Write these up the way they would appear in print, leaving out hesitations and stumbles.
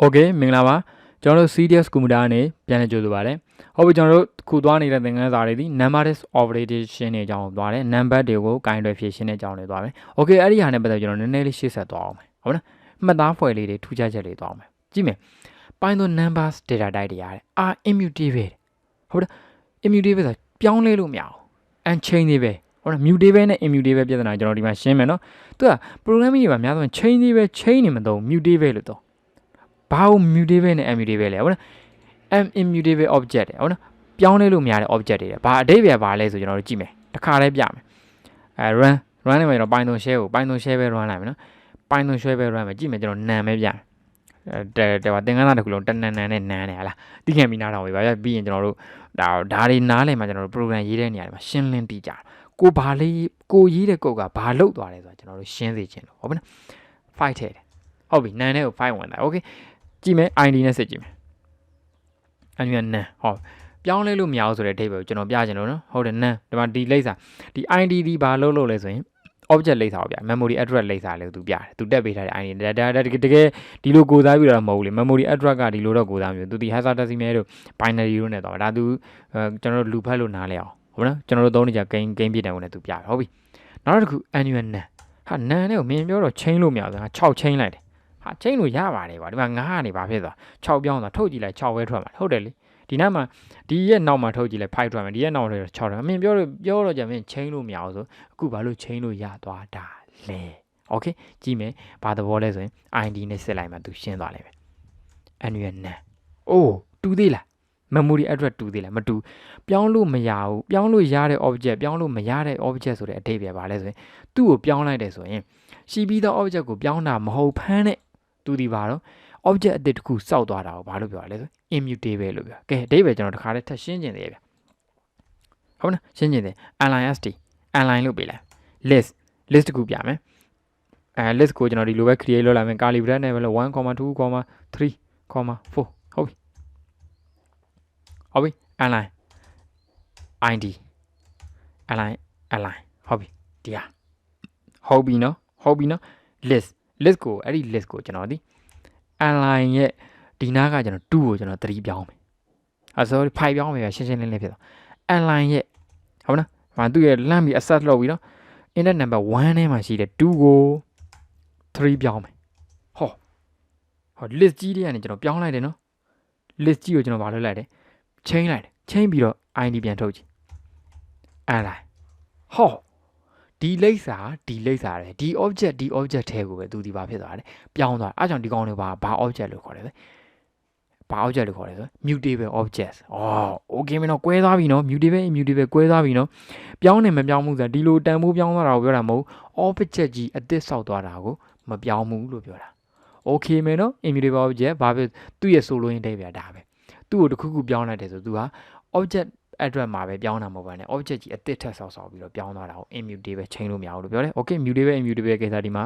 Okay မင်္ဂလာပါကျွန်တော်တို့ serious computer နဲ့ပြန်လည်ကြိုဆိုပါရစေဟုတ်ပြီကျွန်တော်တို့ခုသွားနေတဲ့သင်ခန်းစာတွေဒီ numeric operation တွေအကြောင်းကိုသွားတယ် number တွေကိုကိုင်တွယ်ဖြည့်ရှင်းတဲ့အကြောင်းတွေသွားမယ် Okay အဲ့ဒီဟာနဲ့ပတ်သက်ကျွန်တော်နည်းနည်းလေးရှင်းဆက်သွားအောင်မယ်ဟုတ်လားမှတ်သားဖွဲ့လေးတွေထူးခြားချက်တွေသွားအောင်မယ်ကြည့်မယ် Python numbers data type တွေရတယ် are immutable ဟုတ်လား immutable ဆိုပြောင်းလဲလို့မရဘူး unchangeable ဟုတ်လား mutable နဲ့ immutable ပြဿနာကျွန်တော်ဒီမှာရှင်းမယ်နော်သူက programming တွေမှာများသောအားဖြင့် changeable change နေမသုံး mutable လို့သုံးဘာလို့ mutable နဲ့ immutable လဲဟုတ်လား immutable object တယ်ဟုတ်လားပြောင်းလဲလို့မရတဲ့ object တွေတယ်ဘာအဓိပ္ပာယ်ပါလဲဆိုကျွန်တော်တို့ကြည့်မယ်တစ်ခါတည်းပြမယ်run နေမှာကျွန်တော် Python shell ကို Python shell ပဲ run လိုက်မယ်နော် Python shell ပဲ run မယ်ကြည့်မယ်ကျွန်တော်နံပဲပြတယ်သင်္ကန်းသားတစ်ခုလုံးတနန်နဲ့နန်းတယ်ဟာလားသိခံပြီးနားထောင်ပြီပါပြီးရင်ကျွန်တော်တို့ဒါတွေနားလည်မှာကျွန်တော်တို့ program ရေးတဲ့နေရာတွေမှာရှင်းလင်းတည်ကြကိုဘာလေးကိုရေးတဲ့ကုတ်ကဘာလုတ်သွားလဲဆိုတော့ကျွန်တော်တို့ရှင်းစေချင်လို့ဟုတ်ပြီနော် fight ထည့်တယ်ဟုတ်ပြီနန်းနဲ့ကို fight ဝင်တာ okay ကြည့်မယ် ID နဲ့စစ်ကြည့်မယ်အဲ့ဒီကနန်းဟောပြောင်းလဲလို့မရဘူးဆိုတဲ့အဓိပ္ပာယ်ကိုကျွန်တော်ပြချင်လို့နော်ဟုတ်တယ်နန်းဒီမှာဒီလိပ်စာဒီ ID ဒီဘာလို့လဲဆိုရင် object လိပ်စာကိုပြ memory address လိပ်စာလေးကိုသူပြတယ်သူတက်ပေးထားတဲ့ ID ဒါတကယ်ဒီလိုကိုစားပြီးတော့မဟုတ်ဘူးလေ memory address ကဒီလိုတော့ကိုစားမျိုးသူဒီ hexadecimal တို့ binary တို့နဲ့တော့ဒါသူကျွန်တော်တို့လူဖတ်လို့နားလဲအောင်ဟုတ်နော်ကျွန်တော်တို့သုံးနေကြ game ပြတယ်ဝင်နဲ့သူပြတယ်ဟုတ်ပြီနောက်တစ်ခု annual နန်းဟာနန်းနဲ့ကိုမင်းပြောတော့ chain လို့မရဘူးငါ6 chain လိုက်တယ်ဟာချိန်လို့ရပါတယ်ကွာဒီမှာ9ကနေဘာဖြစ်သွား6ပြောင်းသွားထုတ်ကြည့်လိုက်6ပဲထွက်မှာဟုတ်တယ်လေဒီနောက်မှာဒီရဲ့နောက်မှာထုတ်ကြည့်လိုက်5ထွက်မှာဒီရဲ့နောက်မှာ6ထွက်အမင်းပြောတော့ကြမင်းချိန်လို့မရအောင်ဆိုအခုဘာလို့ချိန်လို့ရသွားတာလဲโอเคကြည့်မယ်ဘာသဘောလဲဆိုရင် ID နဲ့စစ်လိုက်မှသူရှင်းသွားလိမ့်မယ် annual နန်းအိုးတူသေးလား memory address တူသေးလားမတူပြောင်းလို့မရဘူးပြောင်းလို့ရတဲ့ object ပြောင်းလို့မရတဲ့ object ဆိုတဲ့အဓိပ္ပာယ်ပါလဲဆိုရင်သူ့ကိုပြောင်းလိုက်တယ်ဆိုရင်ရှိပြီးသော object ကိုပြောင်းတာမဟုတ်ဖမ်းနဲ့သူဒီပါတော့ object အသစ်တစ်ခုစောက်သွားတာကိုဘာလို့ပြောရလဲဆို immutable လို့ပြောကဲအဓိပ္ပာယ်ကျွန်တော်တစ်ခါတည်းထပ်ရှင်းကျင်သေးရဲ့ဗျဟုတ်နော်ရှင်းကျင်သေး align လို့ပေးလိုက် list တစ်ခုပြမယ်list ကိုကျွန်တော်ဒီလိုပဲ create လုပ်လိုက်မယ် curly bracket နဲ့ပဲလို့ 1, 2, 3, 4ဟုတ်ပြီ align id align ဟုတ်ပြီဒီဟာဟုတ်ပြီနော် list ကိုအဲ့ဒီ list ကိုကျွန်တော်ဒီ align ရဲ့ဒီနားကကျွန်တော်2ကိုကျွန်တော်3ပြောင်းမယ်sorry 5ပြောင်းမယ်ရှင်းလင်းဖြစ်သွား align ရဲ့ဟုတ်နော်ဟာသူ့ရဲ့လမ်းပြီး access လုပ်ပြီးတော့ index number 1ထဲမှာရှိတဲ့2ကို3ပြောင်းမယ်ဟော list ကြီးတွေကနေကျွန်တော်ပြောင်းလိုက်တယ်နော် list ကြီးကိုကျွန်တော်ဘာလုပ်လိုက်လဲ change လိုက်တယ် change ပြီးတော့ id ပြန်ထုတ်ကြည့် align ဟောဒီလိပ်စာတယ်ဒီ object ထဲကိုပဲသူဒီပါဖြစ်သွားတယ်ပြောင်းသွားအဲ့ကြောင့်ဒီကောင်တွေဘာ object လို့ခေါ်တယ်လဲဘာ object လို့ခေါ်လဲဆို mutable objects okay မင်းတော့ကွဲသွားပြီနော် mutable immutable ကွဲသွားပြီနော်ပြောင်းနေမပြောင်းဘူးဆိုတာဒီလိုတန်ဖိုးပြောင်းသွားတာကိုပြောတာမဟုတ် object ကြီးအသစ်ဆောက်သွားတာကိုမပြောင်းဘူးလို့ပြောတာ okay မင်းနော် immutable object ဘာဖြစ်သူ့ရဲ့ဆိုလိုရင်းတဲ့ဗျာဒါပဲသူ့ကိုတစ်ခုခုပြောင်းလိုက်တယ်ဆိုသူဟာ object address မှာပဲပြောင်းတာမဟုတ်ပါနဲ့ object ကြီးအသစ်ထပ်ဆောက်ပြီးတော့ပြောင်းသွားတာကို immutable ချိန်လို့မရဘူးလို့ပြောတယ် okay mutable immutable ကိစ္စဒီမှာ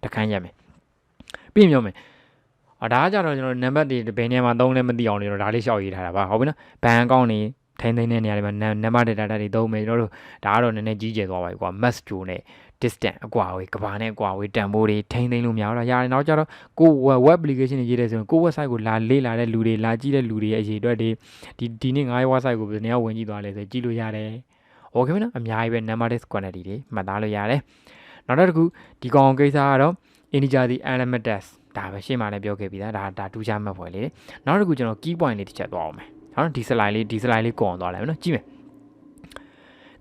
တခန်းရမယ်ပြီးရင်ပြောမယ်ဒါကကြတော့ကျွန်တော် number တွေဘယ်နေရာမှာသုံးလဲမသိအောင်လို့ဒါလေးရှောက်ရေးထားတာပါဟုတ်ပြီနော်ဘဏ်အကောင့်တွေထိန်းသိမ်းတဲ့နေရာတွေမှာ number data တွေသုံးမယ်ကျွန်တော်တို့ဒါကတော့နည်းနည်းကြီးကျယ်သွားပါပြီကွာ mass ကြိုနဲ့ distance အကွာဝေးကဘာနဲ့အကွာဝေးတန်ဖိုးတွေထိန်းသိမ်းလို့မရတော့ရတယ်နောက်ကြတော့ကို web application တွေရေးတယ်ဆိုရင်ကို website ကိုလာလေ့လာတဲ့လူတွေလာကြည့်တဲ့လူတွေရဲ့အရေးအတွက်ဒီနေ့ငါး website ကိုဘယ်နေရာဝင်ကြည့်သွားလဲဆိုကြည့်လို့ရတယ် okay မနော်အများကြီးပဲ numeric quantity တွေမှတ်သားလို့ရတယ်နောက်တစ်ခုဒီကောင်ကိစ္စကတော့ integer ဒီ element test ဒါပဲရှင်းမှလည်းပြောခဲ့ပြီးသားဒါတူချမှတ်ဖွယ်လေးနောက်တစ်ခုကျွန်တော် key point လေးတစ်ချက်သွားအောင်မယ်ဟုတ်ဒီ slide လေးကိုအောင်သွားလိုက်မယ်နော်ကြည့်မယ်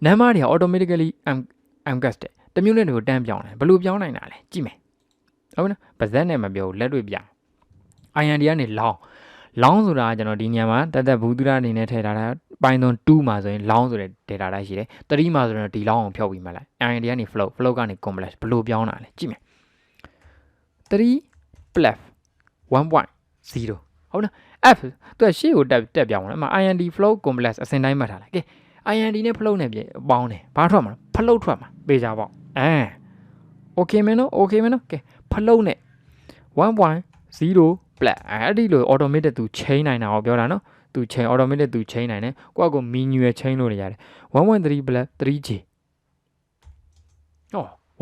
number တွေက automatically uncast တမျိုးနဲ့တွေကိုတန်းပြောင်းတယ်ဘယ်လိုပြောင်းနိုင်တာလဲကြည့်မယ်ဟုတ်နော်ပါဇက်နဲ့မပြောဘူးလက်တွေ့ပြ IND ကနေလောင်းဆိုတာကျွန်တော်ဒီညမှာတက်ဘူးသူရအနေနဲ့ထည့်ထားတာ Python 2မှာဆိုရင်လောင်းဆိုတဲ့ data တိုင်းရှိတယ်3မှာဆိုရင်ဒီလောင်းအောင်ဖြုတ်ပြီးမှလိုက် IND ကနေ float ကနေ complex ဘယ်လိုပြောင်းတာလဲကြည့်မယ်3 plus 1.0 ဟုတ်နော် f သူကရှေ့ကိုတက်ပြောင်းတယ်အမှ IND float complex အစဉ်တိုင်းမှတ်ထားလိုက်ကဲ IND နဲ့ float နဲ့ပြပေါင်းတယ်ဘာထွက်မှာလဲ float ထွက်မှာပေးကြပေါ့okay မင်းနော် ကဲ float နဲ့ 1.0 plus အဲ့ဒီလို automated သူ chain နိုင်တာကိုပြောတာနော်သူ chain automated သူ chain နိုင်တယ်ကိုယ့်ကို manual chain လို့ရတယ် 1.3 plus 3j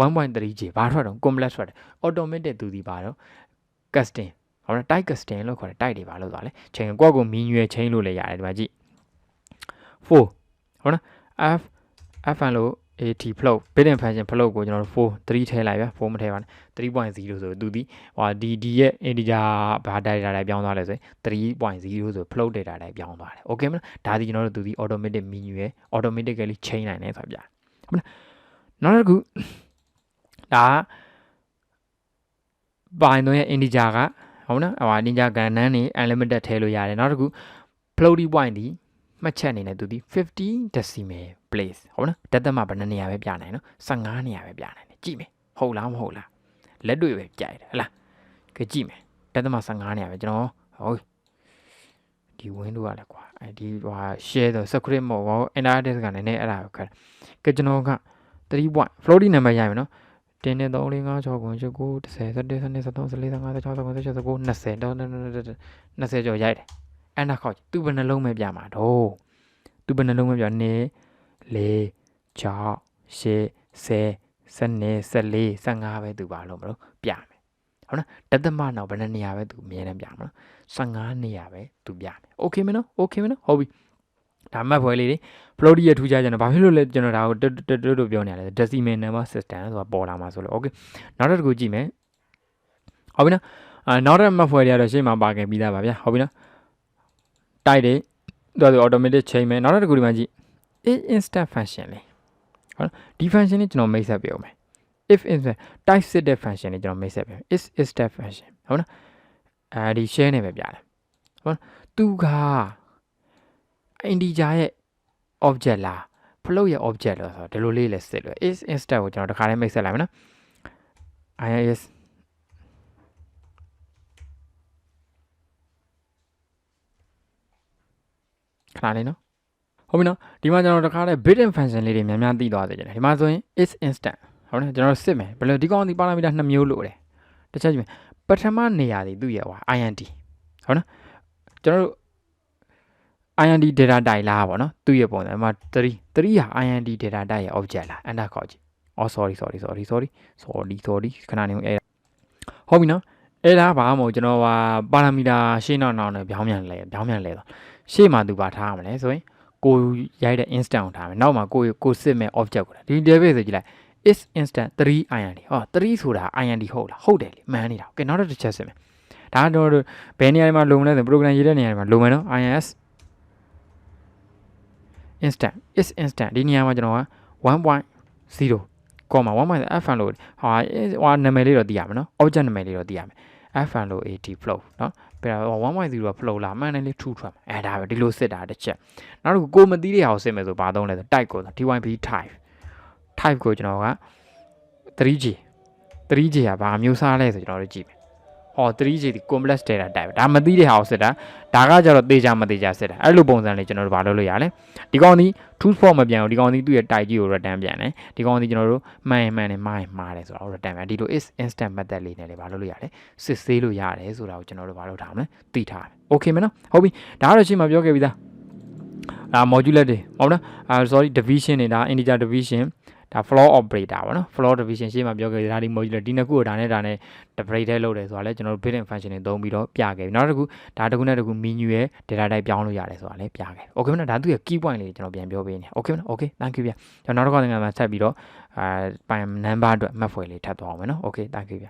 1.3j ဘာထွက်တော့ complex ထွက်တယ် automated သူဒီပါတော့ casting ဟုတ်လား type casting လို့ခေါ်တယ် type တွေပါလို့သွားလဲချိန်ကိုယ့်ကိုမီနွယ်ချိန်လို့လည်းရတယ်ဒီမှာကြည့်4ဟုတ်လား fn လို့ at float built-in function float ကိုကျွန်တော်တို့4 3ထည့်လိုက်ဗျာ4မထည့်ပါနဲ့ 3.0 ဆိုသူဒီဟိုဒီရဲ့ integer ဘာ data တိုင်းပြောင်းသွားလဲဆိုရင် 3.0 ဆို float data တိုင်းပြောင်းသွားတယ် okay မလားဒါဒီကျွန်တော်တို့သူဒီ automatic menu ရဲ့ automatically change နိုင်တယ်ဆိုတာပြဟုတ်လားနောက်တစ်ခုဒါPython ရဲ့ integer ကဟုတ်နော်ဟို integer ကဏ္ဍန်းနေ unlimited ထည့်လို့ရတယ်နောက်တစ်ခု floating point ဒီမှတ်ချက်အနေနဲ့သူဒီ15 decimal place ဟုတ်နော်တက်မှဘယ်နှနေရာပဲပြနိုင်နော်15နေရာပဲပြနိုင်တယ်ကြည့်မယ်ဟုတ်လားမဟုတ်လားလက်တွေ့ပဲပြရတယ်ဟလားကြည့်မယ်တက်မှ15နေရာပဲကျွန်တော်ဟုတ်ဒီ window ကလည်းကွာဒီဟို share ဆို script မဟုတ်ဘူး internet ကလည်းနည်းနည်းအဲ့ဒါကိုခက်တယ်ကျွန်တော်က3 point floating number ရမယ်နော်တင်းနဲ့3 4 5 6 9 10 11 12 13 14 15 16 17 18 19 20တော့20ကျော်ရိုက်တယ်အဲ့ဒါခေါက်သူဘယ်နှလုံးပဲပြမှာတော့သူဘယ်နှလုံးပဲပြနေ4 6 10 14 15ပဲသူပါလို့မလို့ပြမယ်ဟုတ်နော်တသက်မနောက်ဘယ်နှနေရာပဲသူအမြဲတမ်းပြမှာနော်15နေရာပဲသူပြမယ်โอเคမနော်โอเคမနော်ဟုတ်ပြီဒါမှတ်ဖွယ်လေးတွေ float ရဲ့ထူးခြားချက်တော့ဘာဖြစ်လို့လဲကျွန်တော်ဒါကိုတို့ပြောနေရတယ် decimal number system ဆိုတာပေါ်လာမှာဆိုလို့ okay နောက်တစ်ခုကြည့်မယ်ဟုတ်ပြီနော်နောက်တစ်မှတ်ဖွယ်တွေကတော့ရှေ့မှာပါခဲ့ပြီးသားပါဗျာဟုတ်ပြီနော်တိုက်တွေသူက automatic change မယ်နောက်တစ်ခုဒီမှာကြည့် if instant function လေးဟုတ်ဒီ function လေးကျွန်တော်မိတ်ဆက်ပြအောင်မယ် if instant type စစ်တဲ့ function လေးကျွန်တော်မိတ်ဆက်ပြအောင် is instant function ဟုတ်နော်ဒီ share နဲ့ပဲပြတယ်ဟုတ်သူကinteger ရဲ့ object လား float ရဲ့ object လားဆိုတော့ဒီလိုလေးလဲစစ်လို့ is instant ကိုကျွန်တော်တခါတည်းမိတ်ဆက်လိုက်မယ်နော် is ခဏလေးနော်ဟုတ်ပြီနော်ဒီမှာကျွန်တော်တခါတည်း built-in function လေးတွေများများသိသွားစေချင်တယ်ဒီမှာဆိုရင် is instant ဟုတ်နော်ကျွန်တော်စစ်မယ်ဘယ်လိုဒီကောင်ဒီပါရာမီတာ2မျိုးလို့တယ်တစ်ချက်ကြည့်မယ်ပထမနေရာဒီသူ့ရဲ့ဟို int ဟုတ်နော်ကျွန်တော်တို့int data type လားပေါ့နော်သူ့ရဲ့ပုံစံမှာ3ဟာ int data type ရဲ့ object လားအဲ့ဒါခေါက်ကြည့်sorry ခဏနေဟုတ်ပြီနော်အဲ့ဒါဘာမှမဟုတ်ကျွန်တော်ပါရာမီတာရှင်းနောက်နဲ့ပြောင်းပြန်လဲတော့ရှေ့မှာသူပါထားရမလဲဆိုရင်ကိုရိုက်တဲ့ instant ကိုထားမယ်နောက်မှာကိုစစ်မဲ့ object ကိုထားဒီ database ဆိုကြည့်လိုက် is instant 3 int ဟော3ဆိုတာ int ဟုတ်လားဟုတ်တယ်လေမှန်နေတာโอเคနောက်တစ်ချက်စစ်မယ်ဒါတော့ဘယ်နေရာမှာလုံမလဲဆို program ရေးတဲ့နေရာမှာလုံမယ်နော် is instant is instant ဒီနေရာမှာကျွန်တော်က 1.0 comma 1.0 fn လို့ဟာနာမည်လေးတော့သိရမယ်နော် object နာမည်လေးတော့သိရမယ် fn လို့ at float နော်ပြတော့ 1.0 က float လာမှန်တယ်လေးထူထွက်မှာဒါပဲဒီလိုစစ်တာတစ်ချက်နောက်တစ်ခုကိုမသိတဲ့ဟာကိုစစ်မယ်ဆိုဘာသုံးလဲဆို type ကို typ type ကိုကျွန်တော်က 3g ကဘာမျိုးစားလဲဆိုကျွန်တော်တို့ကြည့်မယ်ဟော 3g ဒီ complex data type ဒါမသိတဲ့ဟာကိုစစ်တာဒါကကြတော့သေချာမသေချာစစ်တာအဲ့လိုပုံစံလေးကျွန်တော်တို့ဘာလုပ်လို့ရလဲဒီကောင်ဒီ true false မပြန်ဘူးဒီကောင်ဒီသူ့ရဲ့ type ကြီးကို return ပြန်တယ်ဒီကောင်ဒီကျွန်တော်တို့မှန်တယ်မှားတယ်ဆိုတော့ return ပြန်ဒီလို is instant method လေးနဲ့လည်းဘာလုပ်လို့ရလဲစစ်ဆေးလို့ရတယ်ဆိုတာကိုကျွန်တော်တို့ဘာလုပ်ထားမလဲသိထားမယ် okay မနော်ဟုတ်ပြီဒါကတော့ရှင်းမှာပြောခဲ့ပြီးသားmodular တွေဟုတ်လားsorry division တွေဒါ integer division ဒါ floor operator ပေါ့နော် floor division ရှေ့မှာပြောခဲ့ဒါဒီ modular ဒီနှစ်ခုကိုဒါနဲ့ separate ထဲလုပ်တယ်ဆိုတာလဲကျွန်တော်တို့ built-in function တွေသုံးပြီးတော့ပြခဲ့ပြီနောက်တစ်ခုဒါတစ်ခုနဲ့တစ်ခု menu ရဲ့ data type ပြောင်းလို့ရတယ်ဆိုတာလဲပြခဲ့ okay မနော်ဒါသူ့ရဲ့ key point လေးကျွန်တော်ပြန်ပြောပေးနေ okay မနော် okay thank you ဗျကျွန်တော်နောက်တစ်ခါသင်ခန်းစာဆက်ပြီးတော့number အတွက်မှတ်ဖွယ်လေးထပ်သွားအောင်မယ်နော် okay thank you ဗျ